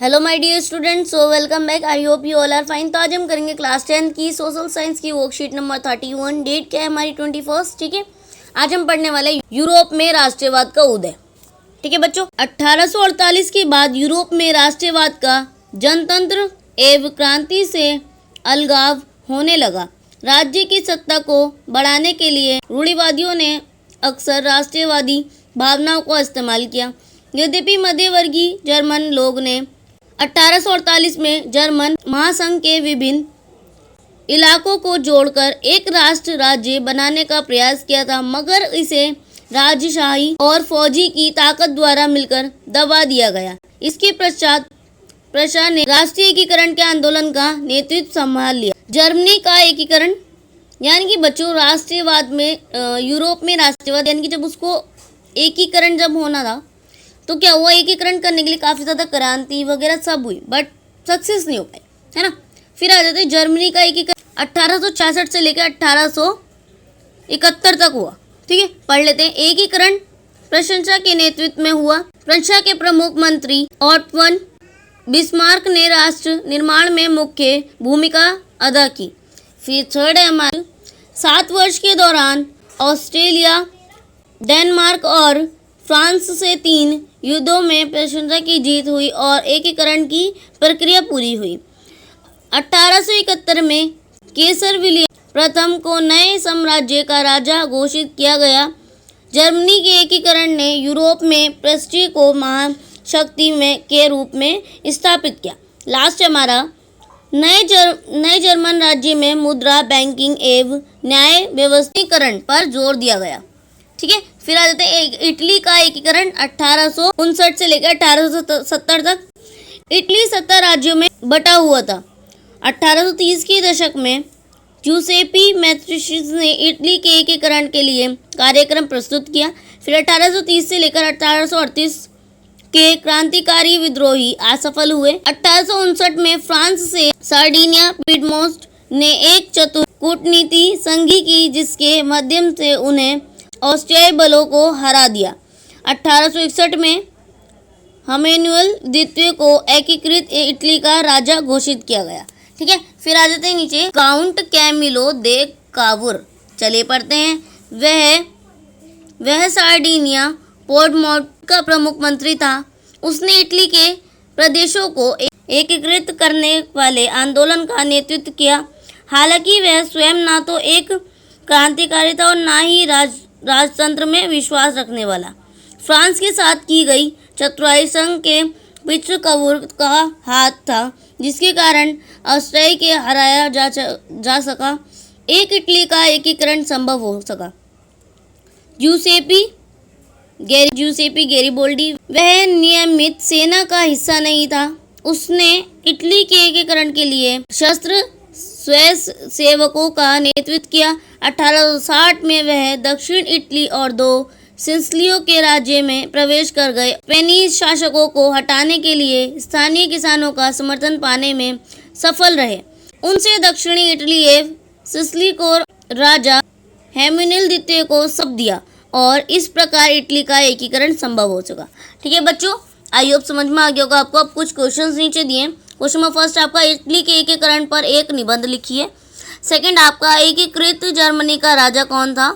Hello my dear students, so welcome back. I hope you all are fine. तो आज हम करेंगे class 10 की सोशल साइंस की वर्कशीट नंबर 31। डेट क्या है हमारी 21, ठीक है। आज हम पढ़ने वाले यूरोप में राष्ट्रवाद का उदय, ठीक है बच्चों। 1848 के बाद यूरोप में राष्ट्रवाद का जनतंत्र एवं क्रांति से अलगाव होने लगा। राज्य की सत्ता को बढ़ाने के लिए रूढ़िवादियों ने अक्सर राष्ट्रवादी भावनाओं का इस्तेमाल किया। यद्यपि मध्यवर्गीय जर्मन लोग ने 1848 में जर्मन महासंघ के विभिन्न इलाकों को जोड़कर एक राष्ट्र राज्य बनाने का प्रयास किया था, मगर इसे राजशाही और फौजी की ताकत द्वारा मिलकर दबा दिया गया। इसके पश्चात प्रशा ने राष्ट्रीय एकीकरण के आंदोलन का नेतृत्व संभाल लिया। जर्मनी का एकीकरण यानी कि बच्चों राष्ट्रवाद में यूरोप में राष्ट्रवाद यानी कि जब उसको एकीकरण जब होना था तो क्या हुआ, एकीकरण करने के लिए काफ़ी ज़्यादा क्रांति वगैरह सब हुई, बट सक्सेस नहीं हो पाई, है ना। फिर आ जाते हैं जर्मनी का एकीकरण 1866 से लेकर 1871 तक हुआ, ठीक है। पढ़ लेते हैं। एकीकरण प्रशंसा के नेतृत्व में हुआ। प्रशंसा के प्रमुख मंत्री ऑटो बिस्मार्क ने राष्ट्र निर्माण में मुख्य भूमिका अदा की। फिर थर्ड है हमारे 7 वर्ष के दौरान ऑस्ट्रेलिया, डेनमार्क और फ्रांस से 3 युद्धों में प्रशंसा की जीत हुई और एकीकरण की प्रक्रिया पूरी हुई। 1871 में केसर विलियम प्रथम को नए साम्राज्य का राजा घोषित किया गया। जर्मनी के एकीकरण ने यूरोप में प्रेस्टीज को महाशक्ति में के रूप में स्थापित किया। लास्ट हमारा नए जर्मन राज्य में मुद्रा, बैंकिंग एवं न्याय व्यवस्थीकरण पर जोर दिया गया, ठीक है। फिर आ जाते हैं इटली का एकीकरण 1859 से लेकर 1870 तक। इटली 7 राज्यों में बटा हुआ था। 1830 के दशक में जूसेपी मैत्रियस ने इटली के एकीकरण के लिए कार्यक्रम प्रस्तुत किया। फिर 1830 से लेकर 1838 के क्रांतिकारी विद्रोही असफल हुए। 1859 में फ्रांस से सार्डिनिया पिडमोस्ट ने एक चतुर कूटनीति संधि की, जिसके माध्यम से उन्हें ऑस्ट्रियाई बलों को हरा दिया। 1861 में हमेनुअल द्वितीय को एकीकृत इटली का राजा घोषित किया गया, ठीक है। फिर आ जाते हैं नीचे काउंट कैमिलो दे कावुर, चलिए पढ़ते हैं। वह सार्डिनिया पोर्टमोट का प्रमुख मंत्री था। उसने इटली के प्रदेशों को एकीकृत करने वाले आंदोलन का नेतृत्व किया। हालांकि वह स्वयं ना तो एक क्रांतिकारी था और ना ही राजतंत्र में विश्वास रखने वाला। फ्रांस के साथ की गई चतुराई संघ के पीछे कावुर का हाथ था, जिसके कारण ऑस्ट्रिया के हराया जा सका। एक इटली का एकीकरण संभव हो सका। जूसेपी गैरिबोल्डी वह नियमित सेना का हिस्सा नहीं था। उसने इटली के एकीकरण के लिए शस्त्र स्वयंसेवकों का नेतृत्व किया। 1860 में वह दक्षिण इटली और 2 सिसिलियों के राज्य में प्रवेश कर गए। स्पेनिश शासकों को हटाने के लिए स्थानीय किसानों का समर्थन पाने में सफल रहे। उनसे दक्षिणी इटली एवं सिसिली को राजा हेमुनिल द्वितीय को सौंप दिया और इस प्रकार इटली का एकीकरण संभव हो सका, ठीक है बच्चों। आई होप समझ में आ गया होगा आपको। अब कुछ क्वेश्चंस नीचे दिए। क्वेश्चन नंबर फर्स्ट आपका इटली के एकीकरण पर एक निबंध लिखिए। सेकंड आपका एकीकृत जर्मनी का राजा कौन था।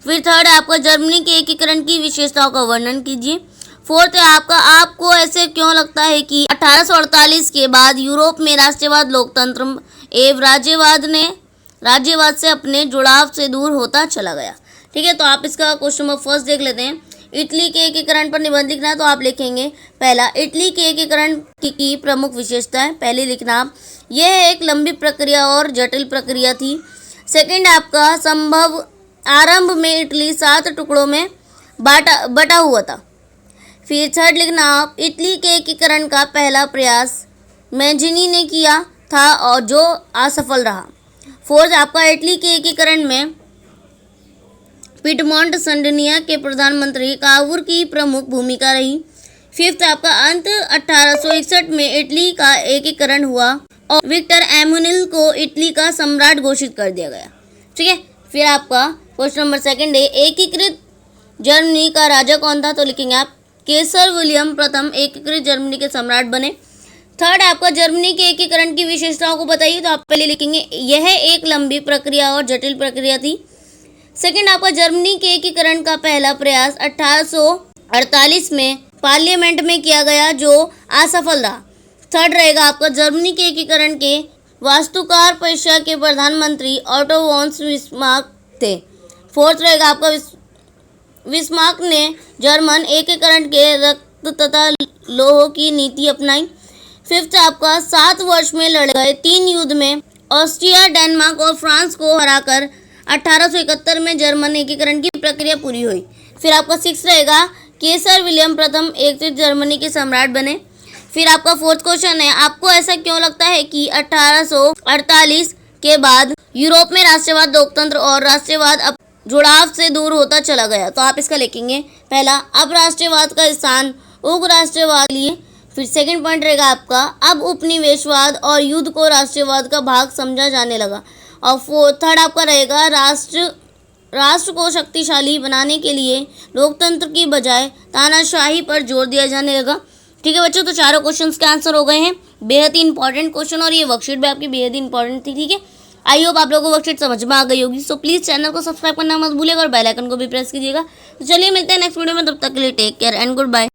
फिर थर्ड है आपका जर्मनी के एकीकरण की विशेषताओं का वर्णन कीजिए। फोर्थ है आपको ऐसे क्यों लगता है कि 1848 के बाद यूरोप में राष्ट्रवाद लोकतंत्र एवं राज्यवाद से अपने जुड़ाव से दूर होता चला गया, ठीक है। तो आप इसका क्वेश्चन नंबर फर्स्ट देख लेते हैं। इटली के एकीकरण पर निबंध लिखना है तो आप लिखेंगे पहला, इटली के एकीकरण की प्रमुख विशेषताएं। पहले लिखना आप, यह एक लंबी प्रक्रिया और जटिल प्रक्रिया थी। सेकंड आपका संभव आरंभ में इटली 7 टुकड़ों में बटा हुआ था। फिर थर्ड लिखना आप, इटली के एकीकरण का पहला प्रयास मैजिनी ने किया था और जो असफल रहा। फोर्थ आपका इटली के एकीकरण में पिडमोंट सार्डिनिया के प्रधानमंत्री कावुर की प्रमुख भूमिका रही। फिफ्थ आपका अंत 1861 में इटली का एकीकरण हुआ और विक्टर एमुनिल को इटली का सम्राट घोषित कर दिया गया, ठीक है। फिर आपका क्वेश्चन नंबर सेकंड है, एकीकृत जर्मनी का राजा कौन था। तो लिखेंगे आप केसर विलियम प्रथम एकीकृत जर्मनी के सम्राट बने। थर्ड आपका जर्मनी के एकीकरण की विशेषताओं को बताइए, तो आप पहले लिखेंगे यह एक लंबी प्रक्रिया और जटिल प्रक्रिया थी। सेकंड आपका जर्मनी के एकीकरण का पहला प्रयास 1848 में पार्लियामेंट में किया गया जो असफल रहा। थर्ड रहेगा आपका जर्मनी के एकीकरण के वास्तुकार पर्शिया के प्रधानमंत्री ऑटो वॉन बिस्मार्क थे। फोर्थ रहेगा आपका बिस्मार्क ने जर्मन एकीकरण के रक्त तथा लोह की नीति अपनाई। फिफ्थ आपका 7 वर्ष में लड़े गए 3 युद्ध में ऑस्ट्रिया, डेनमार्क और फ्रांस को हराकर 1871 में जर्मन एकीकरण की प्रक्रिया पूरी हुई। फिर आपका 6 रहेगा केसर विलियम प्रथम एकत्रित जर्मनी के सम्राट बने। फिर आपका फोर्थ क्वेश्चन है, आपको ऐसा क्यों लगता है कि 1848 के बाद यूरोप में राष्ट्रवाद, लोकतंत्र और राष्ट्रवाद जुड़ाव से दूर होता चला गया? तो आप इसका लिखेंगे पहला, अब राष्ट्रवाद का स्थान उग्र राष्ट्रवाद लिए। फिर सेकंड पॉइंट रहेगा आपका, अब उपनिवेशवाद और युद्ध को राष्ट्रवाद का भाग समझा जाने लगा। और थर्ड आपका रहेगा, राष्ट्र को शक्तिशाली बनाने के लिए लोकतंत्र की बजाय तानाशाही पर जोर दिया जाने लगा। ठीक है बच्चों, तो चारों क्वेश्चंस के आंसर हो गए हैं। बेहद ही इंपॉर्टेंट क्वेश्चन और ये वर्कशीट भी आपकी बेहद ही इंपॉर्टेंट थी। ठीक है, आई होप आप लोगों को वर्कशीट समझ में आ गई होगी। सो प्लीज़ चैनल को सब्सक्राइब करना मत भूलिएगा और बेल आइकन को भी प्रेस कीजिएगा। तो चलिए मिलते हैं नेक्स्ट वीडियो में, तब तक के लिए take care and good bye.